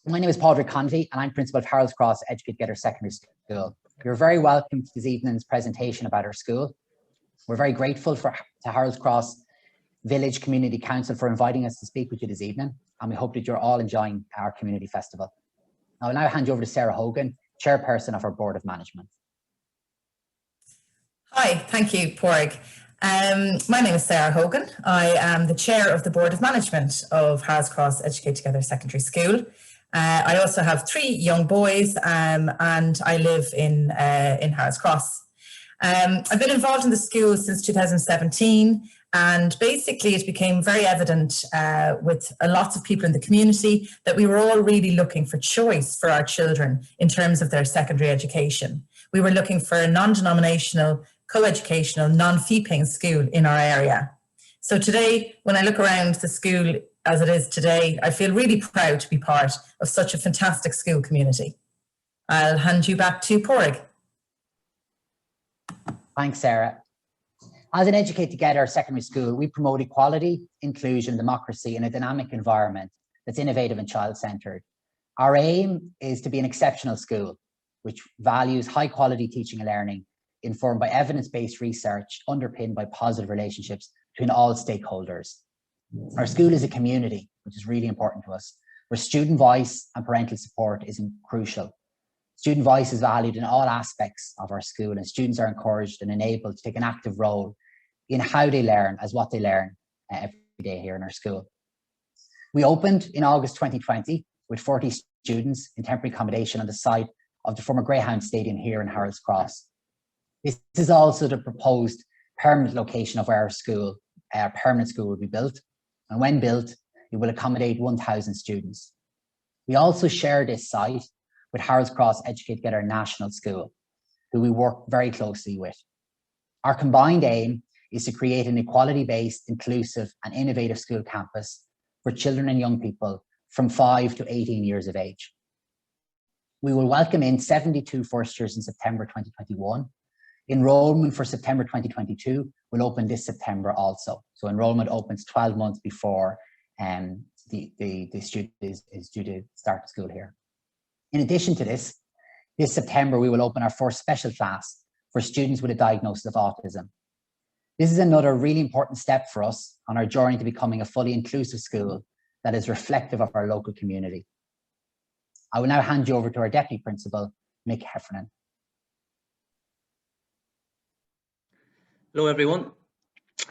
My name is Padraig and I'm principal of Harolds Cross Educate Together Secondary School. You're very welcome to this evening's presentation about our school. We're very grateful to Harolds Cross Village Community Council for inviting us to speak with you this evening, and we hope that you're all enjoying our community festival. I will now hand you over to Sarah Hogan, Chairperson of our Board of Management. Hi, thank you, Padraig. My name is Sarah Hogan. I am the Chair of the Board of Management of Harolds Cross Educate Together Secondary School. I also have 3 young boys and I live in Harolds Cross. I've been involved in the school since 2017, and basically it became very evident with lots of people in the community that we were all really looking for choice for our children in terms of their secondary education. We were looking for a non-denominational, co-educational, non-fee-paying school in our area. So today, when I look around the school as it is today, I feel really proud to be part of such a fantastic school community. I'll hand you back to Padraig. Thanks, Sarah. As an Educate Together secondary school, we promote equality, inclusion, democracy in a dynamic environment that's innovative and child-centered. Our aim is to be an exceptional school, which values high quality teaching and learning, informed by evidence-based research, underpinned by positive relationships between all stakeholders. Our school is a community, which is really important to us, where student voice and parental support is crucial. Student voice is valued in all aspects of our school, and students are encouraged and enabled to take an active role in how they learn as what they learn every day here in our school. We opened in August 2020 with 40 students in temporary accommodation on the site of the former Greyhound Stadium here in Harolds Cross. This is also the proposed permanent location of where our permanent school will be built. And when built, it will accommodate 1,000 students. We also share this site with Harolds Cross Educate Together National School, who we work very closely with. Our combined aim is to create an equality-based, inclusive and innovative school campus for children and young people from 5 to 18 years of age. We will welcome in 72 first years in September 2021. Enrollment for September 2022 will open this September also. So enrollment opens 12 months before the student is due to start school here. In addition to this September, we will open our first special class for students with a diagnosis of autism. This is another really important step for us on our journey to becoming a fully inclusive school that is reflective of our local community. I will now hand you over to our Deputy Principal, Mick Heffernan. Hello everyone.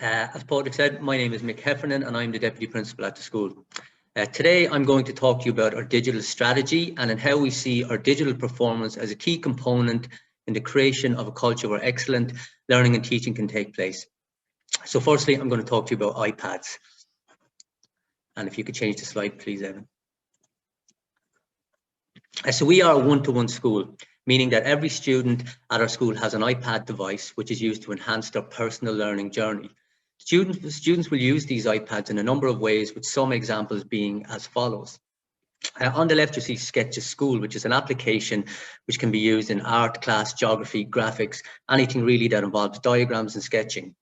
As Padraig said, my name is Mick Heffernan and I'm the Deputy Principal at the school. Today I'm going to talk to you about our digital strategy and how we see our digital performance as a key component in the creation of a culture where excellent learning and teaching can take place. So firstly, I'm going to talk to you about iPads. And if you could change the slide, please, Evan. So we are a one-to-one school, meaning that every student at our school has an iPad device, which is used to enhance their personal learning journey. Students will use these iPads in a number of ways, with some examples being as follows. On the left, you see Sketch a School, which is an application which can be used in art class, geography, graphics, anything really that involves diagrams and sketching.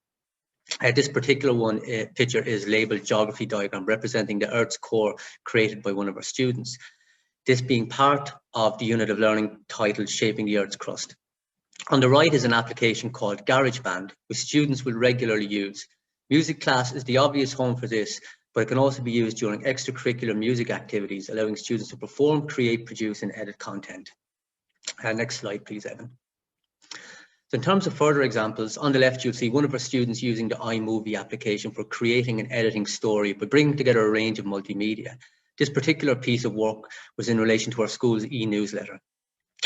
This particular picture is labeled Geography Diagram, representing the Earth's core created by one of our students. This being part of the unit of learning titled Shaping the Earth's Crust. On the right is an application called GarageBand, which students will regularly use. Music class is the obvious home for this, but it can also be used during extracurricular music activities, allowing students to perform, create, produce, and edit content. Next slide, please, Evan. So in terms of further examples, on the left, you'll see one of our students using the iMovie application for creating and editing story, but bringing together a range of multimedia. This particular piece of work was in relation to our school's e-newsletter.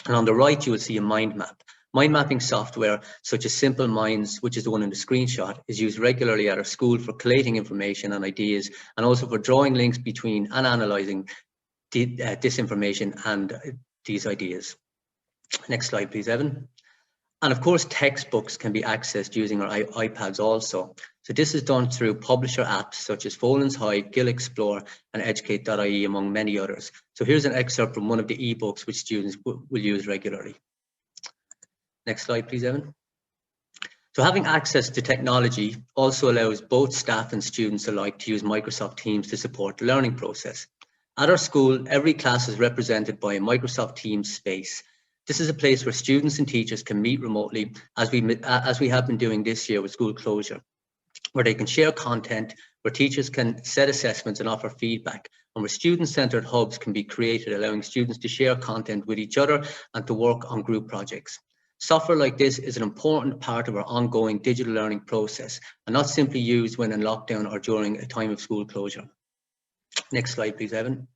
And on the right, you will see a mind map. Mind mapping software, such as Simple Minds, which is the one in the screenshot, is used regularly at our school for collating information and ideas, and also for drawing links between and analysing this information and these ideas. Next slide, please, Evan. And of course, textbooks can be accessed using our iPads also. So this is done through publisher apps such as Folan's High, Gill Explore, and Educate.ie, among many others. So here's an excerpt from one of the ebooks which students will use regularly. Next slide, please, Evan. So having access to technology also allows both staff and students alike to use Microsoft Teams to support the learning process. At our school, every class is represented by a Microsoft Teams space. This is a place where students and teachers can meet remotely, as we have been doing this year with school closure, where they can share content, where teachers can set assessments and offer feedback, and where student-centered hubs can be created, allowing students to share content with each other and to work on group projects. Software like this is an important part of our ongoing digital learning process, and not simply used when in lockdown or during a time of school closure. Next slide, please, Evan.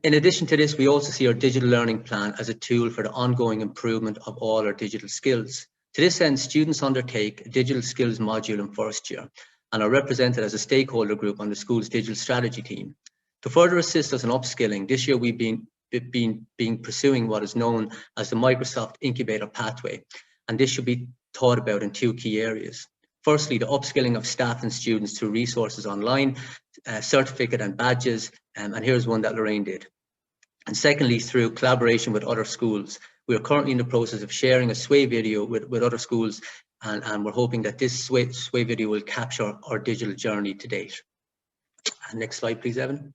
In addition to this, we also see our digital learning plan as a tool for the ongoing improvement of all our digital skills. To this end, students undertake a digital skills module in first year and are represented as a stakeholder group on the school's digital strategy team. To further assist us in upskilling, this year we've been pursuing what is known as the Microsoft Incubator Pathway, and this should be thought about in two key areas. Firstly, the upskilling of staff and students through resources online, certificate and badges, and here's one that Lorraine did. And secondly, through collaboration with other schools. We are currently in the process of sharing a sway video with other schools, and we're hoping that this sway video will capture our digital journey to date. And next slide, please, Evan.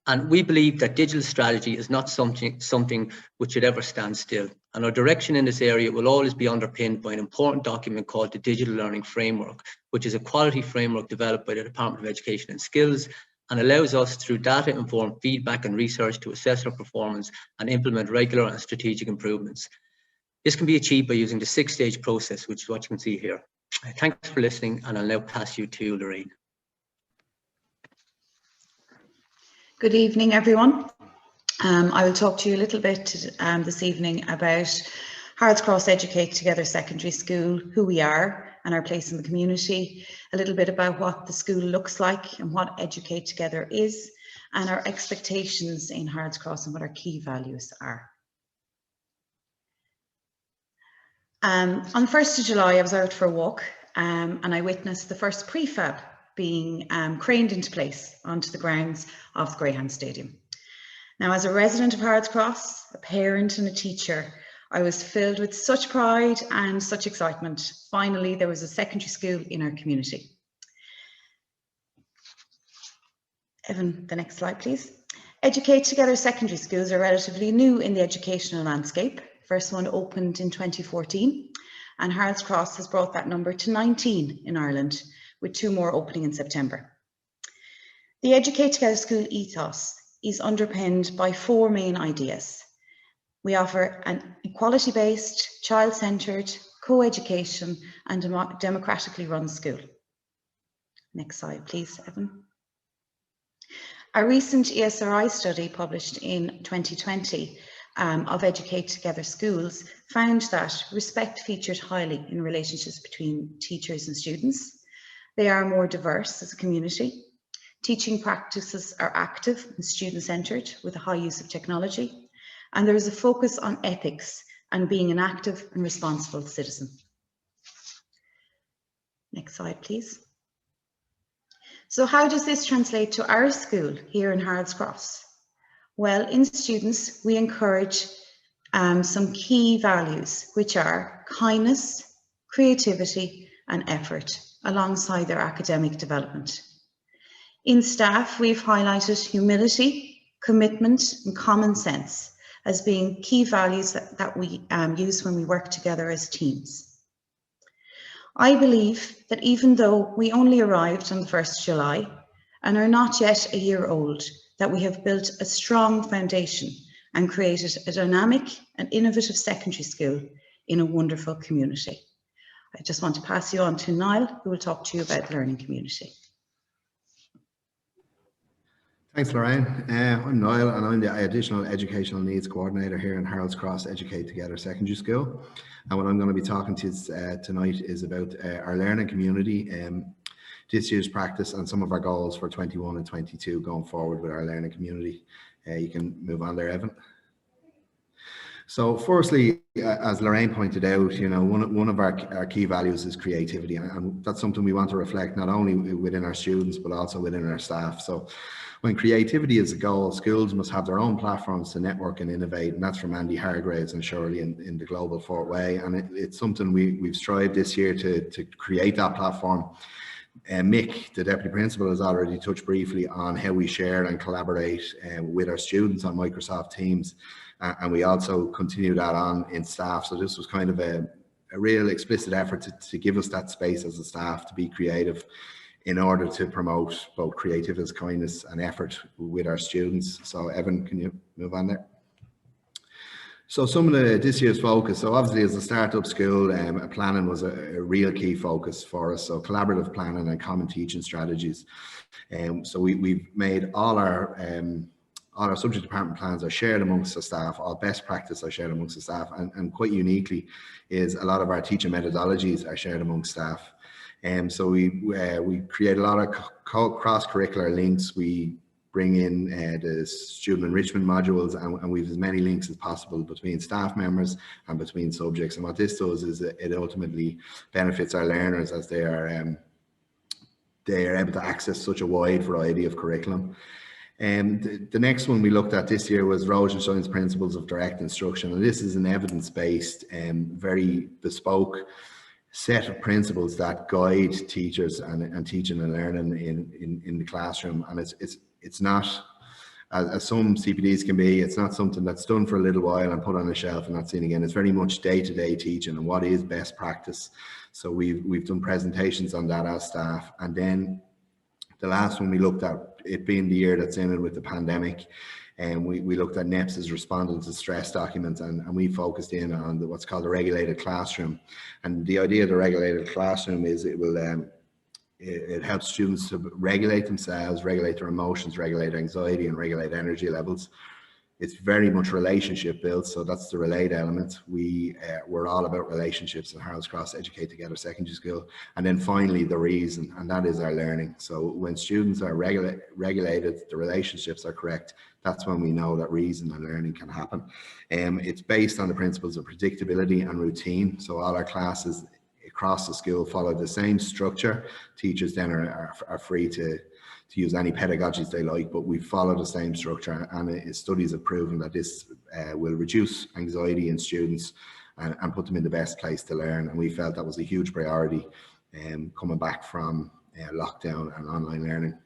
And we believe that digital strategy is not something which should ever stand still. And our direction in this area will always be underpinned by an important document called the Digital Learning Framework, which is a quality framework developed by the Department of Education and Skills, and allows us through data-informed feedback and research to assess our performance and implement regular and strategic improvements. This can be achieved by using the 6-stage process, which is what you can see here. Thanks for listening, and I'll now pass you to Lorraine. Good evening, everyone. I will talk to you a little bit this evening about Harolds Cross Educate Together Secondary School, who we are and our place in the community, a little bit about what the school looks like and what Educate Together is, and our expectations in Harolds Cross and what our key values are. On the 1st of July, I was out for a walk and I witnessed the first prefab being craned into place onto the grounds of the Greyhound Stadium. Now, as a resident of Harolds Cross, a parent and a teacher, I was filled with such pride and such excitement. Finally, there was a secondary school in our community. Evan, the next slide, please. Educate Together secondary schools are relatively new in the educational landscape. First one opened in 2014, and Harolds Cross has brought that number to 19 in Ireland, with 2 more opening in September. The Educate Together school ethos is underpinned by 4 main ideas. We offer an equality-based, child-centred, co-education and democratically run school. Next slide, please, Evan. A recent ESRI study published in 2020 of Educate Together schools found that respect featured highly in relationships between teachers and students. They are more diverse as a community. Teaching practices are active and student-centred with a high use of technology. And there is a focus on ethics and being an active and responsible citizen. Next slide, please. So how does this translate to our school here in Harolds Cross? Well, in students, we encourage some key values, which are kindness, creativity, and effort, alongside their academic development. In staff, we've highlighted humility, commitment, and common sense as being key values that we use when we work together as teams. I believe that even though we only arrived on the 1st of July and are not yet a year old, that we have built a strong foundation and created a dynamic and innovative secondary school in a wonderful community. I just want to pass you on to Niall, who will talk to you about the learning community. Thanks, Lorraine. I'm Niall, and I'm the Additional Educational Needs Coordinator here in Harolds Cross Educate Together Secondary School. And what I'm going to be talking to you tonight is about our learning community, this year's practice, and some of our goals for 21 and 22 going forward with our learning community. You can move on there, Evan. So firstly, as Lorraine pointed out, you know, one of our key values is creativity, and that's something we want to reflect not only within our students, but also within our staff. So when creativity is a goal, schools must have their own platforms to network and innovate, and that's from Andy Hargraves and Shirley in the Global Fort Way. And it's something we've strived this year to create that platform. Mick, the Deputy Principal, has already touched briefly on how we share and collaborate with our students on Microsoft Teams, and we also continue that on in staff. So this was kind of a real explicit effort to give us that space as a staff to be creative in order to promote both creativity, kindness and effort with our students. So Evan, can you move on there? So some of this year's focus, so obviously as a startup school, planning was a real key focus for us. So collaborative planning and common teaching strategies. So we've made all our subject department plans are shared amongst the staff, all best practice are shared amongst the staff, and quite uniquely is a lot of our teaching methodologies are shared amongst staff. So we create a lot of cross-curricular links. We bring in the student enrichment modules, and we have as many links as possible between staff members and between subjects. And what this does is it ultimately benefits our learners as they are able to access such a wide variety of curriculum. The next one we looked at this year was Rosenstein's Principles of Direct Instruction, and this is an evidence-based, very bespoke set of principles that guide teachers and teaching and learning in the classroom. And it's not, as some CPDs can be, it's not something that's done for a little while and put on a shelf and not seen again. It's very much day-to-day teaching and what is best practice. So we've done presentations on that as staff. And then the last one we looked at, it being the year that's ended with the pandemic, and we looked at NEPS's responding to stress documents, and we focused in on what's called a regulated classroom. And the idea of the regulated classroom is it helps students to regulate themselves, regulate their emotions, regulate anxiety, and regulate energy levels. It's very much relationship built, so that's the relate element. We're all about relationships in Harolds Cross Educate Together Secondary School. And then finally, the reason, and that is our learning. So when students are regulated, the relationships are correct, that's when we know that reason and learning can happen. It's based on the principles of predictability and routine. So all our classes across the school follow the same structure. Teachers then are free to use any pedagogies they like, but we follow the same structure, and studies have proven that this will reduce anxiety in students and put them in the best place to learn. And we felt that was a huge priority coming back from lockdown and online learning.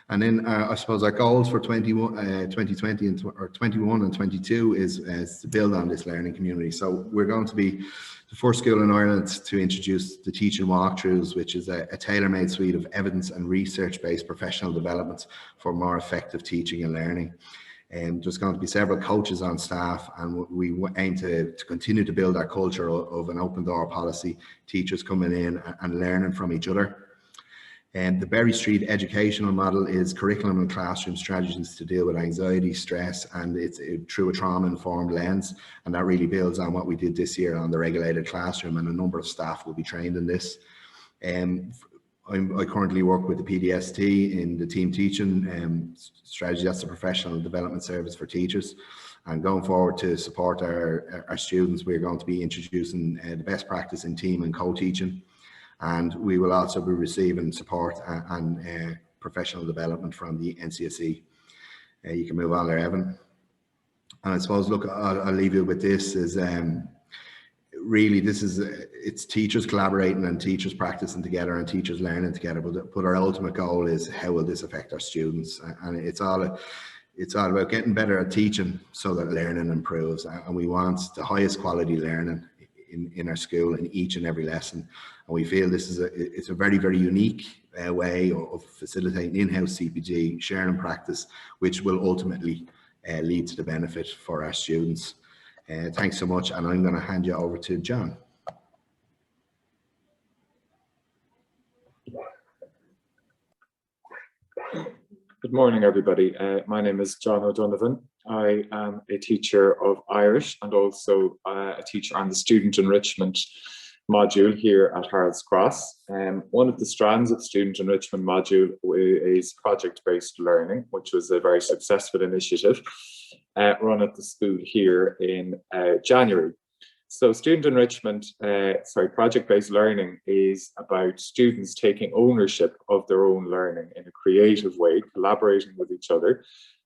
And then I suppose our goals for 2020 and or 21 and 22 is to build on this learning community. So we're going to be the first school in Ireland to introduce the teaching walkthroughs, which is a tailor-made suite of evidence and research-based professional developments for more effective teaching and learning. And there's going to be several coaches on staff, and we aim to continue to build our culture of an open door policy, teachers coming in and learning from each other. And the Berry Street educational model is curriculum and classroom strategies to deal with anxiety, stress, and it's through a trauma-informed lens. And that really builds on what we did this year on the regulated classroom, and a number of staff will be trained in this. I currently work with the PDST in the team teaching strategy. That's the professional development service for teachers. And going forward to support our students, we're going to be introducing the best practice in team and co-teaching. And we will also be receiving support and professional development from the NCSE. You can move on there, Evan. And I suppose, look, I'll leave you with this, is really this is, it's teachers collaborating and teachers practicing together and teachers learning together. But our ultimate goal is, how will this affect our students? And it's all about getting better at teaching so that learning improves. And we want the highest quality learning in our school in each and every lesson. And we feel this is it's a very, very unique way of facilitating in-house CPG, sharing and practice, which will ultimately lead to the benefit for our students. Thanks so much, and I'm going to hand you over to John. Good morning, everybody. My name is John O'Donovan. I am a teacher of Irish and also a teacher on the student enrichment module here at Harolds Cross. One of the strands of the student enrichment module is project-based learning, which was a very successful initiative run at the school here in January. So student enrichment, project-based learning is about students taking ownership of their own learning in a creative way, collaborating with each other,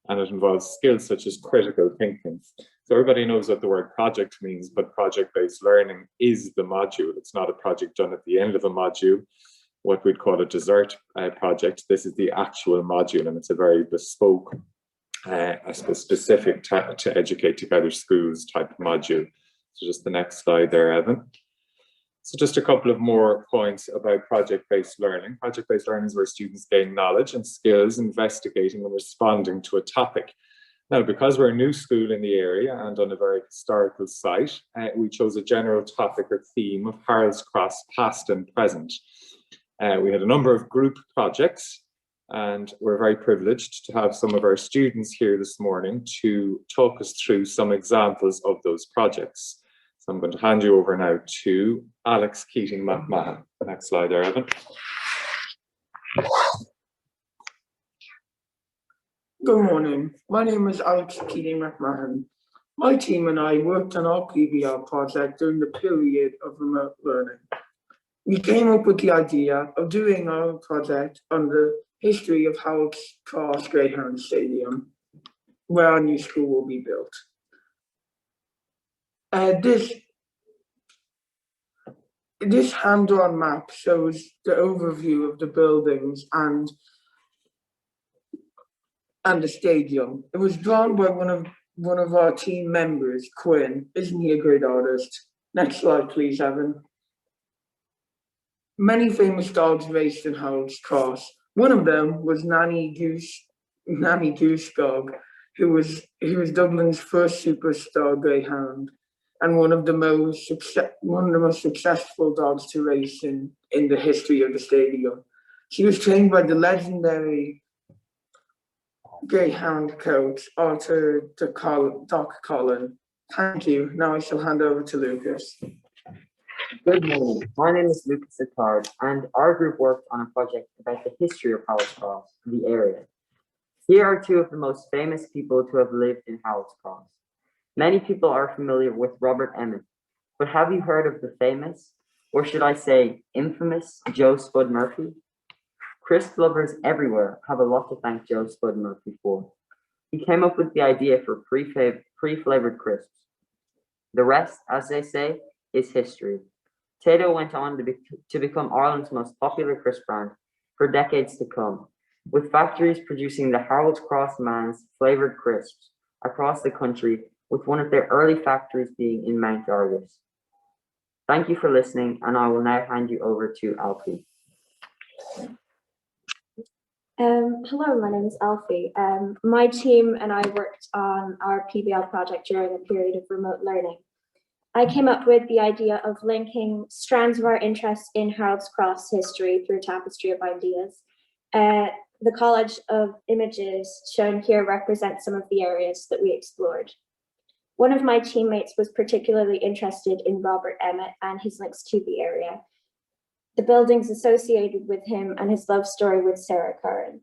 and it involves skills such as critical thinking. So everybody knows what the word project means, but project-based learning is the module. It's not a project done at the end of a module. what we'd call a dessert project. This is the actual module, and it's a very bespoke, specific to Educate Together Schools type module. So just the next slide there, Evan. So just a couple of more points about project-based learning. Project-based learning is where students gain knowledge and skills investigating and responding to a topic. Now, because we're a new school in the area and on a very historical site, we chose a general topic or theme of Harolds Cross past and present. We had a number of group projects, and we're very privileged to have some of our students here this morning to talk us through some examples of those projects. So I'm going to hand you over now to Alex Keating McMahon. Next slide there, Evan. Good morning. My name is Alex Keating McMahon. My team and I worked on our PBL project during the period of remote learning. We came up with the idea of doing our project on the history of Harolds Cross Greyhound Stadium, where our new school will be built. This hand-drawn map shows the overview of the buildings and the stadium. It was drawn by one of our team members, Quinn. Isn't he a great artist? Next slide, please, Evan. Many famous dogs raced in Harolds Cross. One of them was Nanny Goose Dog, who was Dublin's first superstar greyhound and one of the most successful dogs to race in the history of the stadium. She was trained by the legendary Greyhound coach, Arthur Doc Collin. Thank you. Now I shall hand over to Lucas. Good morning. My name is Lucas Attard, and our group worked on a project about the history of Harolds Cross and the area. Here are two of the most famous people to have lived in Harolds Cross. Many people are familiar with Robert Emmet, but have you heard of the famous, or should I say infamous, Joe Spud Murphy? Crisp lovers everywhere have a lot to thank Joe Spud Murphy for. He came up with the idea for pre-flavored crisps. The rest, as they say, is history. Tato went on to become Ireland's most popular crisp brand for decades to come, with factories producing the Harolds Cross Man's flavored crisps across the country, with one of their early factories being in Mount Argus. Thank you for listening, and I will now hand you over to Alfie. Hello, my name is Alfie. My team and I worked on our PBL project during a period of remote learning. I came up with the idea of linking strands of our interest in Harolds Cross history through a tapestry of ideas. The collage of images shown here represents some of the areas that we explored. One of my teammates was particularly interested in Robert Emmet and his links to the area, the buildings associated with him, and his love story with Sarah Curran.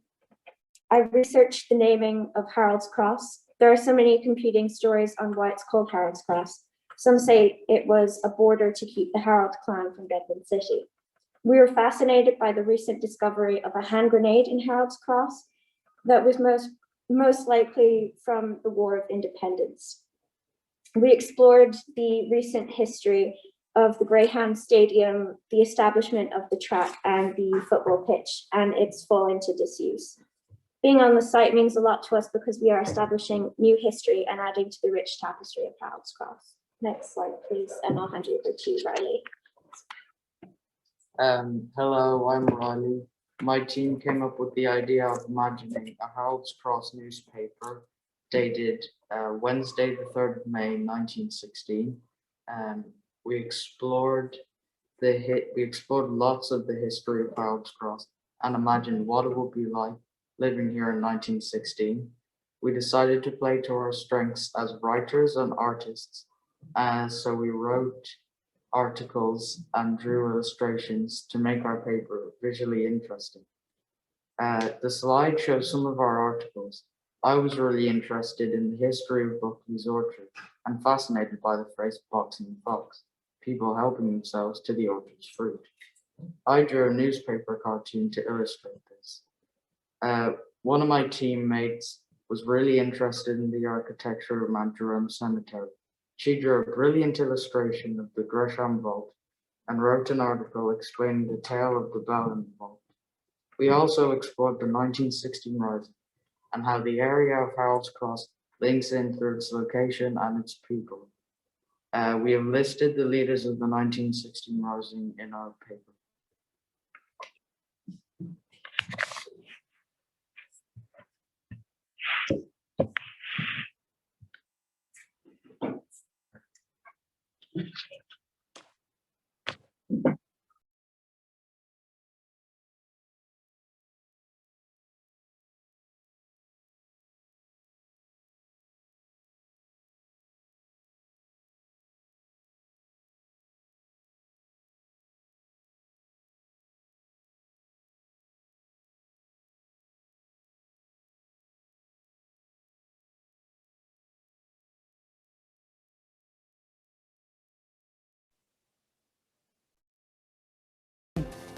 I researched the naming of Harolds Cross. There are so many competing stories on why it's called Harolds Cross. Some say it was a border to keep the Harold clan from Dublin City. We were fascinated by the recent discovery of a hand grenade in Harolds Cross that was most likely from the War of Independence. We explored the recent history of the Greyhound Stadium, the establishment of the track and the football pitch, and its fall into disuse. Being on the site means a lot to us because we are establishing new history and adding to the rich tapestry of Harolds Cross. Next slide, please, and I'll hand you over to Riley. Hello, I'm Riley. My team came up with the idea of imagining a Harolds Cross newspaper dated Wednesday, the 3rd of May, 1916. We explored lots of the history of Harolds Cross and imagined what it would be like living here in 1916. We decided to play to our strengths as writers and artists, so we wrote articles and drew illustrations to make our paper visually interesting. The slide shows some of our articles. I was really interested in the history of Buckley's Orchard and fascinated by the phrase boxing fox, people helping themselves to the orchard's fruit. I drew a newspaper cartoon to illustrate this. One of my teammates was really interested in the architecture of Mount Jerome Cemetery. She drew a brilliant illustration of the Gresham Vault and wrote an article explaining the tale of the battle involved. We also explored the 1916 Rising and how the area of Harolds Cross links in through its location and its people. We have listed the leaders of the 1916 Rising in our paper.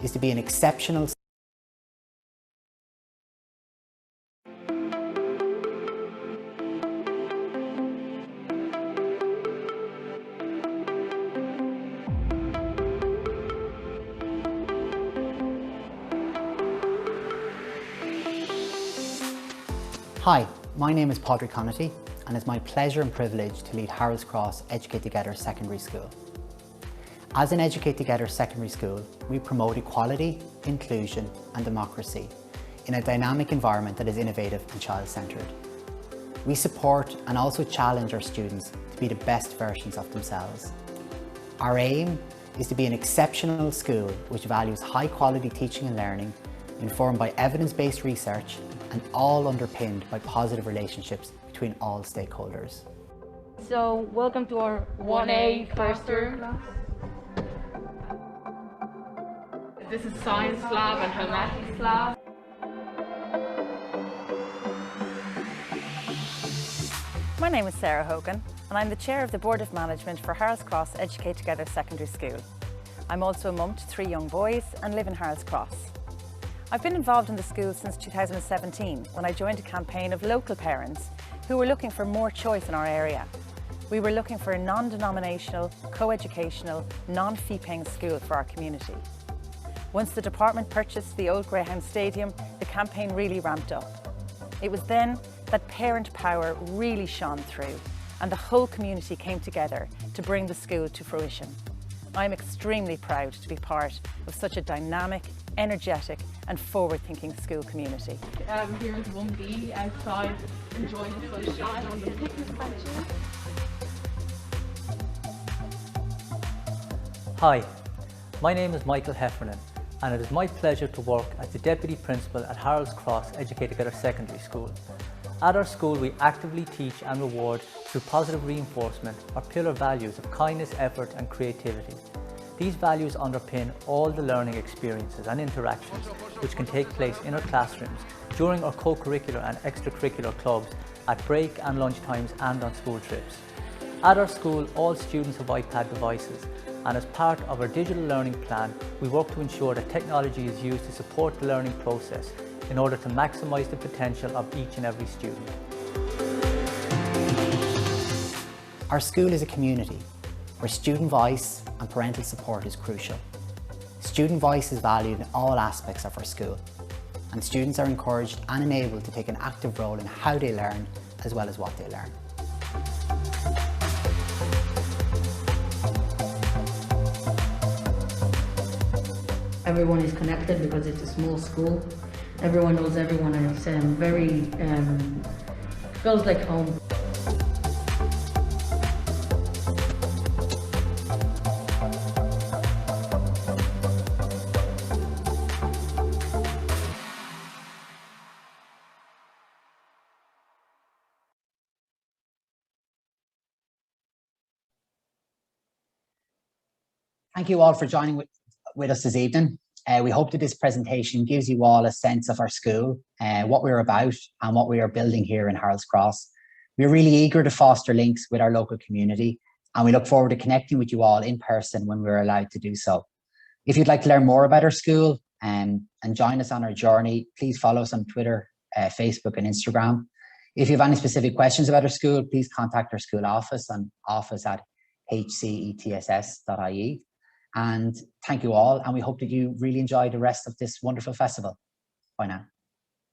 Is to be an exceptional Hi, my name is Padraig Conaty, and it's my pleasure and privilege to lead Harolds Cross Educate Together Secondary School. As an Educate Together secondary school, we promote equality, inclusion and democracy in a dynamic environment that is innovative and child-centred. We support and also challenge our students to be the best versions of themselves. Our aim is to be an exceptional school which values high-quality teaching and learning, informed by evidence-based research and all underpinned by positive relationships between all stakeholders. So, welcome to our 1A first year class. This is Science Lab and Humanities Lab. My name is Sarah Hogan and I'm the Chair of the Board of Management for Harolds Cross Educate Together Secondary School. I'm also a mum to 3 young boys and live in Harolds Cross. I've been involved in the school since 2017 when I joined a campaign of local parents who were looking for more choice in our area. We were looking for a non-denominational, co-educational, non-fee paying school for our community. Once the department purchased the old Greyhound Stadium, the campaign really ramped up. It was then that parent power really shone through and the whole community came together to bring the school to fruition. I'm extremely proud to be part of such a dynamic, energetic and forward-thinking school community. Here's 1B outside enjoying the sunshine on the picnic benches. Hi, my name is Mick Heffernan and it is my pleasure to work as the Deputy Principal at Harolds Cross Educate Together Secondary School. At our school we actively teach and reward through positive reinforcement our pillar values of kindness, effort and creativity. These values underpin all the learning experiences and interactions which can take place in our classrooms, during our co-curricular and extracurricular clubs, at break and lunch times and on school trips. At our school, all students have iPad devices, and as part of our digital learning plan, we work to ensure that technology is used to support the learning process in order to maximise the potential of each and every student. Our school is a community where student voice and parental support is crucial. Student voice is valued in all aspects of our school, and students are encouraged and enabled to take an active role in how they learn as well as what they learn. Everyone is connected because it's a small school. Everyone knows everyone and it's feels like home. Thank you all for joining with us this evening. We hope that this presentation gives you all a sense of our school, what we're about and what we are building here in Harolds Cross. We're really eager to foster links with our local community and we look forward to connecting with you all in person when we're allowed to do so. If you'd like to learn more about our school and join us on our journey, please follow us on Twitter, Facebook and Instagram. If you have any specific questions about our school, please contact our school office on office@hcetss.ie. And thank you all. And we hope that you really enjoy the rest of this wonderful festival. Bye now.